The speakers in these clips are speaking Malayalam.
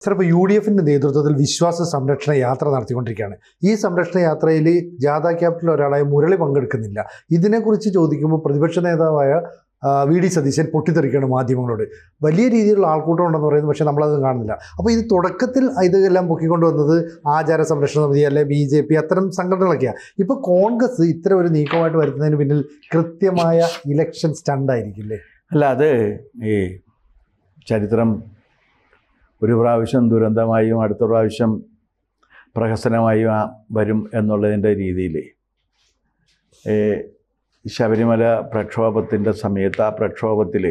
സർ, ഇപ്പോൾ UDF നേതൃത്വത്തിൽ വിശ്വാസ സംരക്ഷണ യാത്ര നടത്തിക്കൊണ്ടിരിക്കുകയാണ്. ഈ സംരക്ഷണ യാത്രയിൽ ജാഥ ക്യാപ്റ്റനിൽ ഒരാളായ മുരളി പങ്കെടുക്കുന്നില്ല. ഇതിനെക്കുറിച്ച് ചോദിക്കുമ്പോൾ പ്രതിപക്ഷ നേതാവായ VD സതീശൻ പൊട്ടിത്തെറിക്കുകയാണ് മാധ്യമങ്ങളോട്. വലിയ രീതിയിലുള്ള ആൾക്കൂട്ടം ഉണ്ടെന്ന് പറയുന്നു, പക്ഷേ നമ്മളത് കാണുന്നില്ല. അപ്പോൾ ഇത് തുടക്കത്തിൽ ഇതെല്ലാം പൊക്കിക്കൊണ്ടുവന്നത് ആചാര സംരക്ഷണ സമിതി അല്ലെ BJP അത്തരം സംഘടനകളൊക്കെയാണ്. ഇപ്പോൾ കോൺഗ്രസ് ഇത്തരം ഒരു നീക്കമായിട്ട് വരുന്നതിന് പിന്നിൽ കൃത്യമായ ഇലക്ഷൻ സ്റ്റണ്ടായിരിക്കില്ലേ? അല്ല, അത് ഈ ചരിത്രം ഒരു പ്രാവശ്യം ദുരന്തമായും അടുത്ത പ്രാവശ്യം പ്രഹസനമായും വരും എന്നുള്ളതിൻ്റെ രീതിയിൽ ശബരിമല പ്രക്ഷോഭത്തിൻ്റെ സമയത്ത് ആ പ്രക്ഷോഭത്തിൽ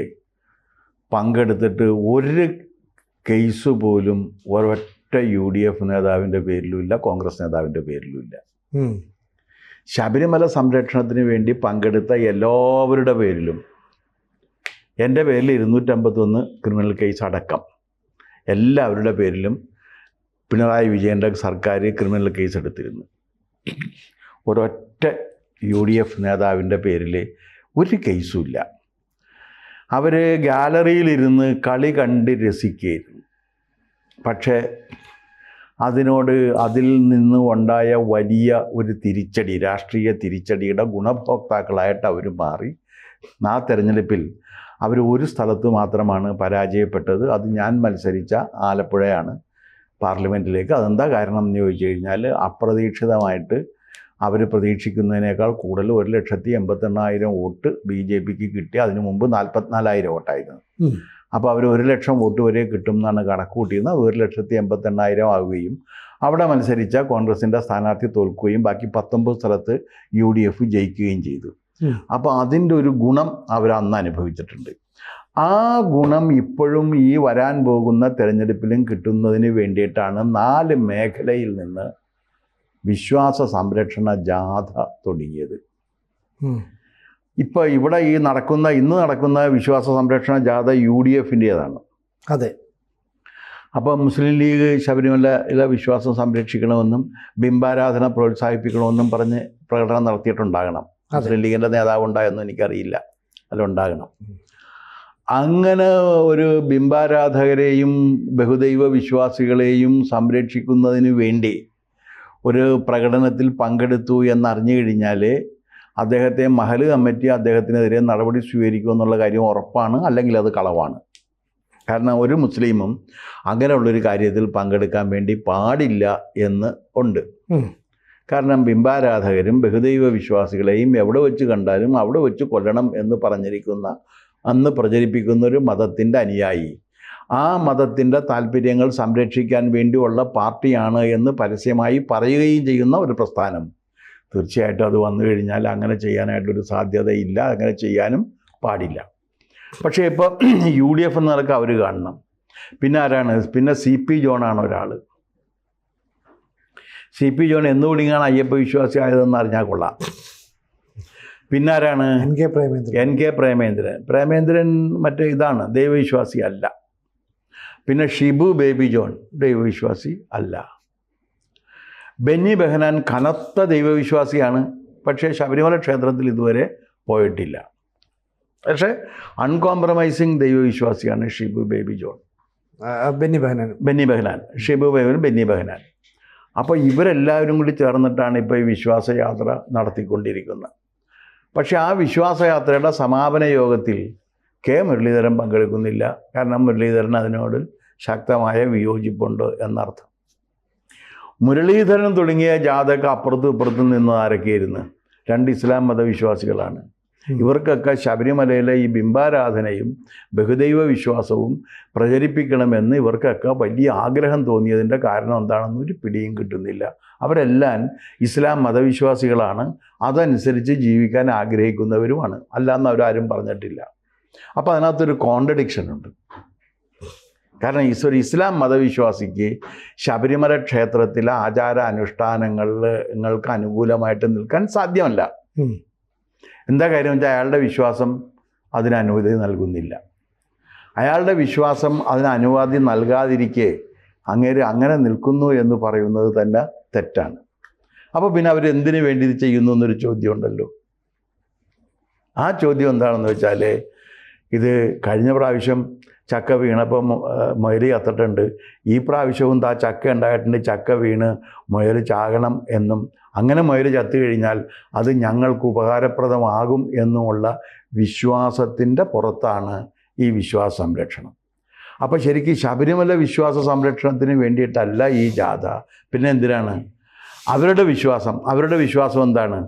പങ്കെടുത്തിട്ട് ഒരു കേസ് പോലും ഒരൊറ്റ UDF നേതാവിൻ്റെ പേരിലുമില്ല, കോൺഗ്രസ് നേതാവിൻ്റെ പേരിലുമില്ല. ശബരിമല സംരക്ഷണത്തിന് വേണ്ടി പങ്കെടുത്ത എല്ലാവരുടെ പേരിലും എൻ്റെ പേരിൽ 251 ക്രിമിനൽ കേസ് അടക്കം എല്ലാവരുടെ പേരിലും പിണറായി വിജയൻ്റെ സർക്കാർ ക്രിമിനൽ കേസ് എടുത്തിരുന്നു. ഒരൊറ്റ UDF നേതാവിൻ്റെ പേരിൽ ഒരു കേസും ഇല്ല. അവർ ഗാലറിയിലിരുന്ന് കളി കണ്ട് രസിക്കുകയായിരുന്നു. പക്ഷേ അതിൽ നിന്ന് ഉണ്ടായ വലിയ ഒരു തിരിച്ചടി, രാഷ്ട്രീയ തിരിച്ചടിയുടെ ഗുണഭോക്താക്കളായിട്ട് അവർ മാറി. ആ തെരഞ്ഞെടുപ്പിൽ അവർ ഒരു സ്ഥലത്ത് മാത്രമാണ് പരാജയപ്പെട്ടത്. അത് ഞാൻ മത്സരിച്ച ആലപ്പുഴയാണ് പാർലമെൻറ്റിലേക്ക്. അതെന്താ കാരണം എന്ന് ചോദിച്ചു കഴിഞ്ഞാൽ, അപ്രതീക്ഷിതമായിട്ട് അവർ പ്രതീക്ഷിക്കുന്നതിനേക്കാൾ കൂടുതൽ 1,88,000 വോട്ട് BJPക്ക് കിട്ടി. അതിനു മുമ്പ് 44,000 വോട്ടായിരുന്നു. അപ്പോൾ അവർ 1 ലക്ഷം വോട്ട് വരെ കിട്ടും എന്നാണ് കണക്ക് കൂട്ടിയിരുന്നത്. 1,88,000 ആവുകയും അവിടെ മത്സരിച്ച കോൺഗ്രസിൻ്റെ സ്ഥാനാർത്ഥി തോൽക്കുകയും ബാക്കി 19 സ്ഥലത്ത് UDF ജയിക്കുകയും ചെയ്തു. അപ്പോൾ അതിൻ്റെ ഒരു ഗുണം അവർ അന്ന് അനുഭവിച്ചിട്ടുണ്ട്. ആ ഗുണം ഇപ്പോഴും ഈ വരാൻ പോകുന്ന തെരഞ്ഞെടുപ്പിലും കിട്ടുന്നതിന് വേണ്ടിയിട്ടാണ് 4 മേഖലയിൽ നിന്ന് വിശ്വാസ സംരക്ഷണ ജാഥ തുടങ്ങിയത്. ഇപ്പോൾ ഇവിടെ ഇന്ന് നടക്കുന്ന വിശ്വാസ സംരക്ഷണ ജാഥ UDFൻ്റേതാണ്. അതെ. അപ്പോൾ മുസ്ലിം ലീഗ് ശബരിമലയിലെ വിശ്വാസം സംരക്ഷിക്കണമെന്നും ബിംബാരാധന പ്രോത്സാഹിപ്പിക്കണമെന്നും പറഞ്ഞ് പ്രകടനം നടത്തിയിട്ടുണ്ടാകണം. മുസ്ലിം ലീഗിൻ്റെ നേതാവ് ഉണ്ടായെന്നും എനിക്കറിയില്ല, അതിലുണ്ടാകണം. അങ്ങനെ ഒരു ബിംബാരാധകരെയും ബഹുദൈവ വിശ്വാസികളെയും സംരക്ഷിക്കുന്നതിന് വേണ്ടി ഒരു പ്രകടനത്തിൽ പങ്കെടുത്തു എന്നറിഞ്ഞു കഴിഞ്ഞാൽ അദ്ദേഹത്തെ മഹൽ കമ്മിറ്റി അദ്ദേഹത്തിനെതിരെ നടപടി സ്വീകരിക്കുമെന്നുള്ള കാര്യം ഉറപ്പാണ്, അല്ലെങ്കിൽ അത് കളവാണ്. കാരണം ഒരു മുസ്ലിമും അങ്ങനെയുള്ളൊരു കാര്യത്തിൽ പങ്കെടുക്കാൻ വേണ്ടി പാടില്ല എന്ന് ഉണ്ട്. കാരണം ബിംബാരാധകരും ബഹുദൈവ വിശ്വാസികളെയും എവിടെ വെച്ച് കണ്ടാലും അവിടെ വെച്ച് കൊല്ലണം എന്ന് അന്ന് പ്രചരിപ്പിക്കുന്ന ഒരു മതത്തിൻ്റെ അനുയായി, ആ മതത്തിൻ്റെ താല്പര്യങ്ങൾ സംരക്ഷിക്കാൻ വേണ്ടിയുള്ള പാർട്ടിയാണ് എന്ന് പരസ്യമായി പറയുകയും ചെയ്യുന്ന ഒരു പ്രസ്ഥാനം, തീർച്ചയായിട്ടും അത് വന്നു കഴിഞ്ഞാൽ അങ്ങനെ ചെയ്യാനായിട്ടൊരു സാധ്യതയില്ല, അങ്ങനെ ചെയ്യാനും പാടില്ല. പക്ഷേ ഇപ്പോൾ UDF എന്നതൊക്കെ അവർ കാണണം. പിന്നെ ആരാണ്? പിന്നെ CP ജോണാണ് ഒരാൾ. CP ജോൺ എന്തുകൊണ്ടിങ്ങാണ് അയ്യപ്പ വിശ്വാസി ആയതെന്ന് അറിഞ്ഞാൽ കൊള്ളാം. പിന്നെ ആരാണ്? NK പ്രേമേന്ദ്രൻ മറ്റേ ഇതാണ്, ദൈവവിശ്വാസി അല്ല. പിന്നെ ഷിബു ബേബി ജോൺ ദൈവവിശ്വാസി അല്ല. ബെന്നി ബെഹനാൻ കനത്ത ദൈവവിശ്വാസിയാണ്, പക്ഷേ ശബരിമല ക്ഷേത്രത്തിൽ ഇതുവരെ പോയിട്ടില്ല. പക്ഷേ അൺകോംപ്രമൈസിങ് ദൈവവിശ്വാസിയാണ് ഷിബു ബേബി ജോൺ. ബെന്നി ബെഹനാൻ ഷിബു ബെന്നി ബെഹനാൻ. അപ്പോൾ ഇവരെല്ലാവരും കൂടി ചേർന്നിട്ടാണ് ഇപ്പോൾ ഈ വിശ്വാസയാത്ര നടത്തിക്കൊണ്ടിരിക്കുന്നത്. പക്ഷേ ആ വിശ്വാസയാത്രയുടെ സമാപന യോഗത്തിൽ മുരളീധരൻ പങ്കെടുക്കുന്നില്ല. കാരണം മുരളീധരൻ അതിനോട് ശക്തമായ വിയോജിപ്പുണ്ട് എന്നർത്ഥം. മുരളീധരൻ തുടങ്ങിയ ജാഥക്ക് അപ്പുറത്തും ഇപ്പുറത്തും നിന്ന് ആരൊക്കെയായിരുന്നു? 2 ഇസ്ലാം മതവിശ്വാസികളാണ്. ഇവർക്കൊക്കെ ശബരിമലയിലെ ഈ ബിംബാരാധനയും ബഹുദൈവ വിശ്വാസവും പ്രചരിപ്പിക്കണമെന്ന് ഇവർക്കൊക്കെ വലിയ ആഗ്രഹം തോന്നിയതിൻ്റെ കാരണം എന്താണെന്ന് ഒരു പിടിയും കിട്ടുന്നില്ല. അവരെല്ലാം ഇസ്ലാം മതവിശ്വാസികളാണ്, അതനുസരിച്ച് ജീവിക്കാൻ ആഗ്രഹിക്കുന്നവരുമാണ്, അല്ലാന്ന് അവരാരും പറഞ്ഞിട്ടില്ല. അപ്പോൾ അതിനകത്തൊരു കോൺട്രഡിക്ഷൻ ഉണ്ട്. കാരണം ഒരു ഇസ്ലാം മതവിശ്വാസിക്ക് ശബരിമല ക്ഷേത്രത്തിലെ ആചാര അനുഷ്ഠാനങ്ങൾക്ക് അനുകൂലമായിട്ട് നിൽക്കാൻ സാധ്യമല്ല. എന്താ കാര്യം വെച്ചാൽ അയാളുടെ വിശ്വാസം അതിന് അനുമതി നൽകുന്നില്ല. അയാളുടെ വിശ്വാസം അതിന് അനുമതി നൽകാതിരിക്കെ അങ്ങനെ നിൽക്കുന്നു എന്ന് പറയുന്നത് തന്നെ തെറ്റാണ്. അപ്പോൾ പിന്നെ അവരെന്തിനു വേണ്ടി ഇത് ചെയ്യുന്നു എന്നൊരു ചോദ്യം ഉണ്ടല്ലോ. ആ ചോദ്യം എന്താണെന്ന് വെച്ചാൽ, ഇത് കഴിഞ്ഞ പ്രാവശ്യം ചക്ക വീണപ്പോൾ മുയൽ ചത്തിട്ടുണ്ട്, ഈ പ്രാവശ്യവും ആ ചക്ക ഉണ്ടായിട്ടുണ്ട്, ചക്ക വീണ് മുയൽ ചാകണം എന്നും അങ്ങനെ മുയൽ ചത്തു കഴിഞ്ഞാൽ അത് ഞങ്ങൾക്ക് ഉപകാരപ്രദമാകും എന്നുമുള്ള വിശ്വാസത്തിൻ്റെ പുറത്താണ് ഈ വിശ്വാസ സംരക്ഷണം. അപ്പോൾ ശരിക്കും ശബരിമല വിശ്വാസ സംരക്ഷണത്തിന് വേണ്ടിയിട്ടല്ല ഈ ജാഥ. പിന്നെ എന്തിനാണ്? അവരുടെ വിശ്വാസം എന്താണ്?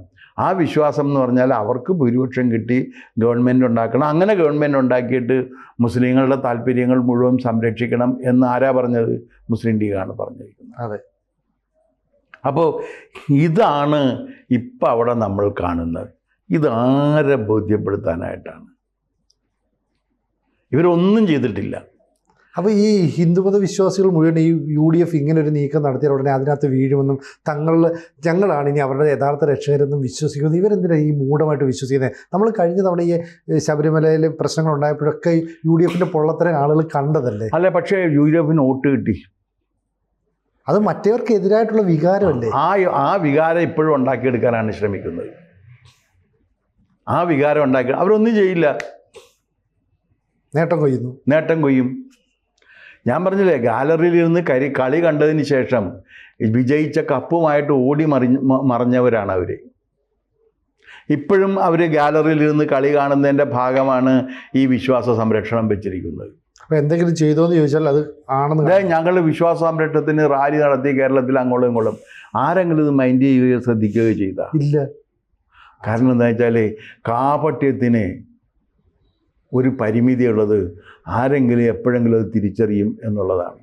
ആ വിശ്വാസം എന്ന് പറഞ്ഞാൽ അവർക്ക് ഭൂരിപക്ഷം കിട്ടി ഗവൺമെൻറ് ഉണ്ടാക്കണം, അങ്ങനെ ഗവൺമെൻറ് ഉണ്ടാക്കിയിട്ട് മുസ്ലിങ്ങളുടെ താല്പര്യങ്ങൾ മുഴുവൻ സംരക്ഷിക്കണം എന്ന് ആരാ പറഞ്ഞത്? മുസ്ലിം ലീഗാണ് പറഞ്ഞിരിക്കുന്നത്. അതെ. അപ്പോൾ ഇതാണ് ഇപ്പം അവിടെ നമ്മൾ കാണുന്നത്. ഇതാരെ ബോധ്യപ്പെടുത്താനായിട്ടാണ്? ഇവരൊന്നും ചെയ്തിട്ടില്ല. അപ്പോൾ ഈ ഹിന്ദുമത വിശ്വാസികൾ മുഴുവൻ ഈ UDF ഇങ്ങനെ ഒരു നീക്കം നടത്തിയ ഉടനെ അതിനകത്ത് വീഴുമെന്നും ഞങ്ങളാണ് ഇനി അവരുടെ യഥാർത്ഥ രക്ഷകരെന്നും വിശ്വസിക്കുന്നത്. ഇവരെന്തിനാണ് ഈ മൂഢമായിട്ട് വിശ്വസിക്കുന്നത്? നമ്മൾ കഴിഞ്ഞ തവണ ഈ ശബരിമലയിൽ പ്രശ്നങ്ങൾ ഉണ്ടായപ്പോഴൊക്കെ UDFൻ്റെ പൊള്ളത്തരം ആളുകൾ കണ്ടതല്ലേ? അല്ല, പക്ഷേ UDFന് വോട്ട് കിട്ടി. അത് മറ്റവർക്ക് എതിരായിട്ടുള്ള വികാരമല്ലേ? ആ വികാരം ഇപ്പോഴും ഉണ്ടാക്കിയെടുക്കാനാണ് ശ്രമിക്കുന്നത്. ആ വികാരം ഉണ്ടാക്കി അവരൊന്നും ചെയ്യില്ല, നേട്ടം കൊയ്യും. ഞാൻ പറഞ്ഞില്ലേ, ഗാലറിയിൽ ഇരുന്ന് കളി കണ്ടതിന് ശേഷം വിജയിച്ച കപ്പുമായിട്ട് ഓടി മറഞ്ഞവരാണ് അവർ. ഇപ്പോഴും അവർ ഗാലറിയിൽ ഇരുന്ന് കളി കാണുന്നതിൻ്റെ ഭാഗമാണ് ഈ വിശ്വാസ സംരക്ഷണം വെച്ചിരിക്കുന്നത്. അപ്പോൾ എന്തെങ്കിലും ചെയ്തോന്ന് ചോദിച്ചാൽ അത് ആണെന്ന്. ഞങ്ങൾ വിശ്വാസ സംരക്ഷണത്തിന് റാലി നടത്തി കേരളത്തിൽ അങ്ങോട്ടും ഇങ്ങോട്ടും. ആരെങ്കിലും ഇത് മൈൻഡ് ചെയ്യുകയോ ശ്രദ്ധിക്കുകയോ ചെയ്താൽ ഇല്ല. കാരണം എന്താ വെച്ചാൽ കാപട്യത്തിന് ഒരു പരിമിതിയുള്ളത് ആരെങ്കിലും എപ്പോഴെങ്കിലും അത് തിരിച്ചറിയും എന്നുള്ളതാണ്.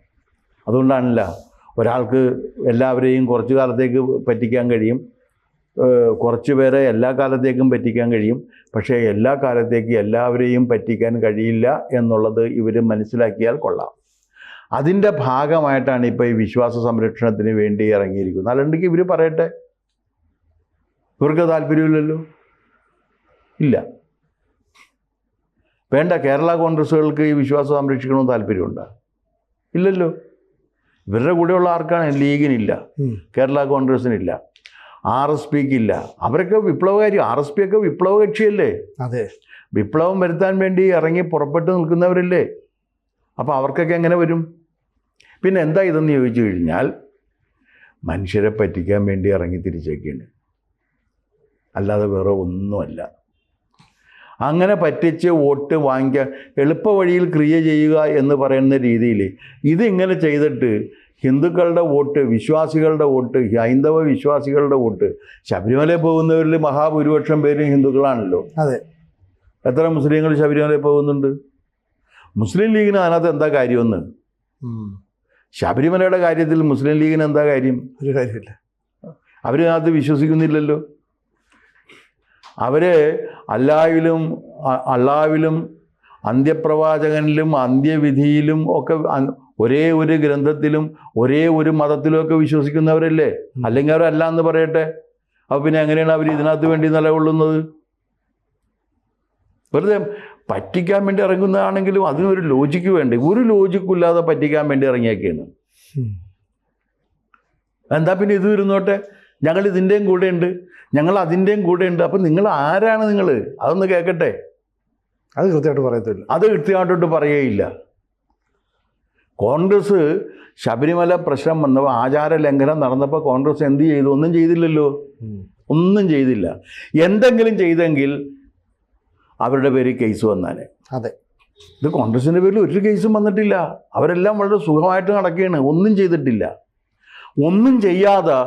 അതുകൊണ്ടാണല്ല ഒരാൾക്ക് എല്ലാവരെയും കുറച്ചു കാലത്തേക്ക് പറ്റിക്കാൻ കഴിയും, കുറച്ച് പേരെ എല്ലാ കാലത്തേക്കും പറ്റിക്കാൻ കഴിയും. പക്ഷേ എല്ലാ കാലത്തേക്ക് എല്ലാവരെയും പറ്റിക്കാൻ കഴിയില്ല എന്നുള്ളത് ഇവർ മനസ്സിലാക്കിയാൽ കൊള്ളാം. അതിൻ്റെ ഭാഗമായിട്ടാണ് ഇപ്പോൾ ഈ വിശ്വാസ സംരക്ഷണത്തിന് വേണ്ടി ഇറങ്ങിയിരിക്കുന്നത്. അല്ലാണ്ടെങ്കിൽ ഇവർ പറയട്ടെ, ഇവർക്ക് താല്പര്യമില്ലല്ലോ, ഇല്ല. വേണ്ട, കേരള കോൺഗ്രസ്സുകൾക്ക് ഈ വിശ്വാസം സംരക്ഷിക്കണമെന്ന് താല്പര്യമുണ്ടോ? ഇല്ലല്ലോ. ഇവരുടെ കൂടെയുള്ള ആർക്കാണ്? ലീഗിനില്ല, കേരള കോൺഗ്രസ്സിനില്ല, RSPക്ക് ഇല്ല. അവരൊക്കെ വിപ്ലവകാരി. RSP ഒക്കെ വിപ്ലവ കക്ഷിയല്ലേ? അതെ. വിപ്ലവം വരുത്താൻ വേണ്ടി ഇറങ്ങി പുറപ്പെട്ട് നിൽക്കുന്നവരല്ലേ? അപ്പോൾ അവർക്കൊക്കെ എങ്ങനെ വരും? പിന്നെ എന്താ ഇതെന്ന് ചോദിച്ചു കഴിഞ്ഞാൽ മനുഷ്യരെ പറ്റിക്കാൻ വേണ്ടി ഇറങ്ങി തിരിച്ചേക്കാണ്, അല്ലാതെ വേറെ ഒന്നുമല്ല. അങ്ങനെ പറ്റിച്ച് വോട്ട് വാങ്ങിക്കാൻ എളുപ്പ വഴിയിൽ ക്രിയ ചെയ്യുക എന്ന് പറയുന്ന രീതിയിൽ ഇതിങ്ങനെ ചെയ്തിട്ട് ഹിന്ദുക്കളുടെ വോട്ട്, വിശ്വാസികളുടെ വോട്ട്, ഹൈന്ദവ വിശ്വാസികളുടെ വോട്ട്, ശബരിമലയിൽ പോകുന്നവരിൽ മഹാഭൂരിപക്ഷം പേരും ഹിന്ദുക്കളാണല്ലോ. അതെ. എത്ര മുസ്ലിങ്ങൾ ശബരിമലയിൽ പോകുന്നുണ്ട്? മുസ്ലിം ലീഗിന് അതിനകത്ത് എന്താ കാര്യമെന്ന്? ശബരിമലയുടെ കാര്യത്തിൽ മുസ്ലിം ലീഗിന് എന്താ കാര്യം? ഒരു കാര്യമില്ല. അവരതിനകത്ത് വിശ്വസിക്കുന്നില്ലല്ലോ. അവർ അള്ളാവിലും അന്ത്യപ്രവാചകനിലും അന്ത്യവിധിയിലും ഒക്കെ ഒരേ ഒരു ഗ്രന്ഥത്തിലും ഒരേ ഒരു മതത്തിലുമൊക്കെ വിശ്വസിക്കുന്നവരല്ലേ? അല്ലെങ്കിൽ അവരല്ല എന്ന് പറയട്ടെ. അപ്പോൾ പിന്നെ എങ്ങനെയാണ് അവർ ഇതിനകത്ത് വേണ്ടി നിലകൊള്ളുന്നത്? വെറുതെ പറ്റിക്കാൻ വേണ്ടി ഇറങ്ങുന്നതാണെങ്കിലും അതിനൊരു ലോജിക്ക് വേണ്ടേ? ഒരു ലോജിക്കും ഇല്ലാതെ പറ്റിക്കാൻ വേണ്ടി ഇറങ്ങിയൊക്കെയാണ്. എന്താ പിന്നെ ഇത് ഇരുന്നോട്ടെ, ഞങ്ങൾ ഇതിൻ്റെയും കൂടെ ഉണ്ട്, ഞങ്ങൾ അതിൻ്റെയും കൂടെ ഉണ്ട്. അപ്പം നിങ്ങൾ ആരാണ്? നിങ്ങൾ അതൊന്ന് കേൾക്കട്ടെ. അത് കൃത്യമായിട്ട് പറയത്തില്ല. അത് കൃത്യമായിട്ടോട്ട് പറയുകയില്ല. കോൺഗ്രസ് ശബരിമല പ്രശ്നം വന്നപ്പോൾ, ആചാര ലംഘനം നടന്നപ്പോൾ കോൺഗ്രസ് എന്ത് ചെയ്തു? ഒന്നും ചെയ്തില്ലല്ലോ. ഒന്നും ചെയ്തില്ല. എന്തെങ്കിലും ചെയ്തെങ്കിൽ അവരുടെ പേരിൽ കേസ് വന്നാലേ. അതെ. ഇത് കോൺഗ്രസിൻ്റെ പേരിൽ ഒരു കേസും വന്നിട്ടില്ല. അവരെല്ലാം വളരെ സുഖമായിട്ട് നടക്കുകയാണ്, ഒന്നും ചെയ്തിട്ടില്ല. ഒന്നും ചെയ്യാതെ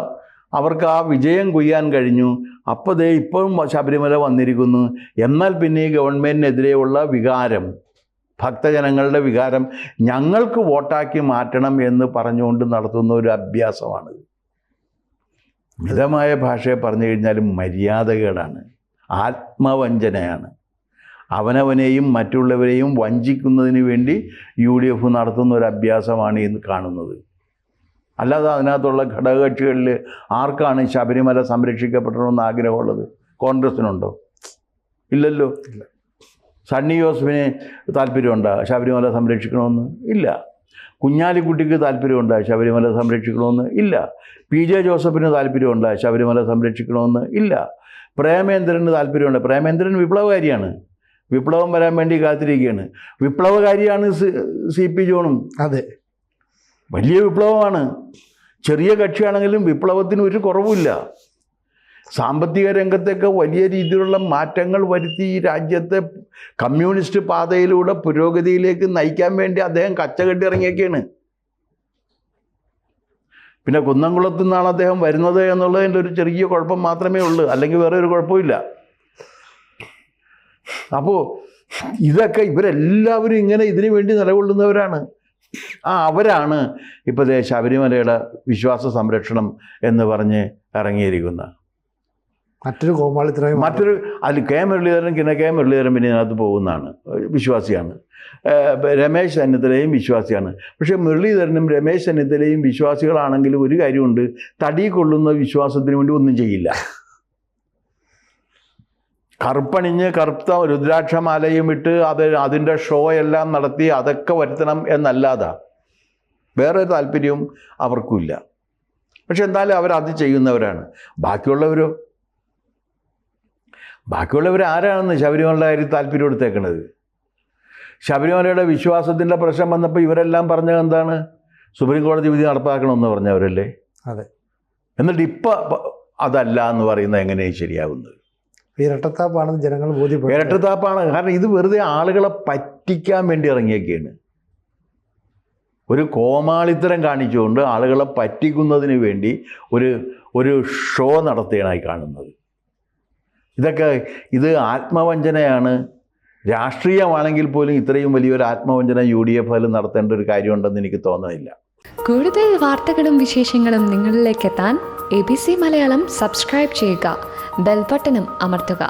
അവർക്ക് ആ വിജയം കൊയ്യാൻ കഴിഞ്ഞു. അപ്പോൾ ദേ ഇപ്പോഴും ശബരിമല വന്നിരിക്കുന്നു. എന്നാൽ പിന്നെ ഈ ഗവൺമെൻറ്റിനെതിരെയുള്ള വികാരം, ഭക്തജനങ്ങളുടെ വികാരം ഞങ്ങൾക്ക് വോട്ടാക്കി മാറ്റണം എന്ന് പറഞ്ഞുകൊണ്ട് നടത്തുന്ന ഒരു അഭ്യാസമാണ്. മിതമായ ഭാഷയെ പറഞ്ഞു കഴിഞ്ഞാലും മര്യാദകേടാണ്, ആത്മവഞ്ചനയാണ്. അവനവനെയും മറ്റുള്ളവരെയും വഞ്ചിക്കുന്നതിന് വേണ്ടി UDF നടത്തുന്ന ഒരു അഭ്യാസമാണ് ഇന്ന് കാണുന്നത്. അല്ലാതെ അതിനകത്തുള്ള ഘടകകക്ഷികളിൽ ആർക്കാണ് ശബരിമല സംരക്ഷിക്കപ്പെടണമെന്ന് ആഗ്രഹമുള്ളത്? കോൺഗ്രസ്സിനുണ്ടോ? ഇല്ലല്ലോ. സണ്ണി ജോസഫിന് താല്പര്യമുണ്ടോ ശബരിമല സംരക്ഷിക്കണമെന്ന്? ഇല്ല. കുഞ്ഞാലിക്കുട്ടിക്ക് താല്പര്യമുണ്ടോ ശബരിമല സംരക്ഷിക്കണമെന്ന്? ഇല്ല. PJ ജോസഫിന് താല്പര്യമുണ്ടോ ശബരിമല സംരക്ഷിക്കണമെന്ന്? ഇല്ല. പ്രേമേന്ദ്രന് താല്പര്യമുണ്ട്. പ്രേമേന്ദ്രൻ വിപ്ലവകാരിയാണ്. വിപ്ലവം വരാൻ വേണ്ടി കാത്തിരിക്കുകയാണ്. വിപ്ലവകാരിയാണ് CP ജോണും. അതെ, വലിയ വിപ്ലവമാണ്. ചെറിയ കക്ഷിയാണെങ്കിലും വിപ്ലവത്തിന് ഒരു കുറവുമില്ല. സാമ്പത്തിക രംഗത്തൊക്കെ വലിയ രീതിയിലുള്ള മാറ്റങ്ങൾ വരുത്തി ഈ രാജ്യത്തെ കമ്മ്യൂണിസ്റ്റ് പാതയിലൂടെ പുരോഗതിയിലേക്ക് നയിക്കാൻ വേണ്ടി അദ്ദേഹം കച്ചകെട്ടി ഇറങ്ങിയൊക്കെയാണ്. പിന്നെ കുന്നംകുളത്തു നിന്നാണ് അദ്ദേഹം വരുന്നത് എന്നുള്ളതിൻ്റെ ഒരു ചെറിയ കുഴപ്പം മാത്രമേ ഉള്ളൂ, അല്ലെങ്കിൽ വേറെ ഒരു കുഴപ്പമില്ല. അപ്പോൾ ഇതൊക്കെ ഇവരെല്ലാവരും ഇങ്ങനെ ഇതിനു വേണ്ടി നിലകൊള്ളുന്നവരാണ്. അവരാണ് ഇപ്പോൾ ശബരിമലയുടെ വിശ്വാസ സംരക്ഷണം എന്ന് പറഞ്ഞ് ഇറങ്ങിയിരിക്കുന്ന മറ്റൊരു കോമാളിത്തരമായി മറ്റൊരു അതിൽ കെ മുരളീധരൻ പിന്നെ ഇതിനകത്ത് പോകുന്നതാണ്, വിശ്വാസിയാണ്. രമേശ് ചെന്നിത്തലയും വിശ്വാസിയാണ്. പക്ഷേ മുരളീധരനും രമേശ് ചെന്നിത്തലയും വിശ്വാസികളാണെങ്കിലും ഒരു കാര്യമുണ്ട്, തടി കൊള്ളുന്ന വിശ്വാസത്തിന് വേണ്ടി ഒന്നും ചെയ്യില്ല. കറുപ്പണിഞ്ഞ് കറുത്ത രുദ്രാക്ഷമാലയും ഇട്ട് അതിൻ്റെ ഷോ എല്ലാം നടത്തി അതൊക്കെ വരുത്തണം എന്നല്ലാതെ വേറെ താല്പര്യവും അവർക്കുമില്ല. പക്ഷെ എന്തായാലും അവരത് ചെയ്യുന്നവരാണ്. ബാക്കിയുള്ളവർ ആരാണെന്ന് ശബരിമലയുടെ കാര്യം താല്പര്യം എടുത്തേക്കണത്? ശബരിമലയുടെ വിശ്വാസത്തിൻ്റെ പ്രശ്നം വന്നപ്പോൾ ഇവരെല്ലാം പറഞ്ഞത് എന്താണ്? സുപ്രീം കോടതി വിധി നടപ്പാക്കണമെന്ന് പറഞ്ഞവരല്ലേ? അതെ. എന്നിട്ട് ഇപ്പം അതല്ല എന്ന് പറയുന്നത് എങ്ങനെയാണ് ശരിയാവുന്നത്? ഇരട്ടത്താപ്പാണെന്ന് ജനങ്ങൾ ബോധ്യപ്പെടും. ഇരട്ടത്താപ്പാണ്. കാരണം ഇത് വെറുതെ ആളുകളെ പറ്റിക്കാൻ വേണ്ടി ഇറങ്ങിയൊക്കെയാണ്. ഒരു കോമാളിത്തരം കാണിച്ചുകൊണ്ട് ആളുകളെ പറ്റിക്കുന്നതിന് വേണ്ടി ഒരു ഷോ നടത്തുകയായി കാണുന്നത്. ഇത് ആത്മവഞ്ചനയാണ്. രാഷ്ട്രീയമാണെങ്കിൽ പോലും ഇത്രയും വലിയൊരു ആത്മവഞ്ചന UDF നടത്തേണ്ട ഒരു കാര്യമുണ്ടെന്ന് എനിക്ക് തോന്നുന്നില്ല. കൂടുതൽ വാർത്തകളും വിശേഷങ്ങളും നിങ്ങളിലേക്ക് എത്താൻ ABC മലയാളം സബ്സ്ക്രൈബ് ചെയ്യുക, ബെൽ ബട്ടണും അമർത്തുക.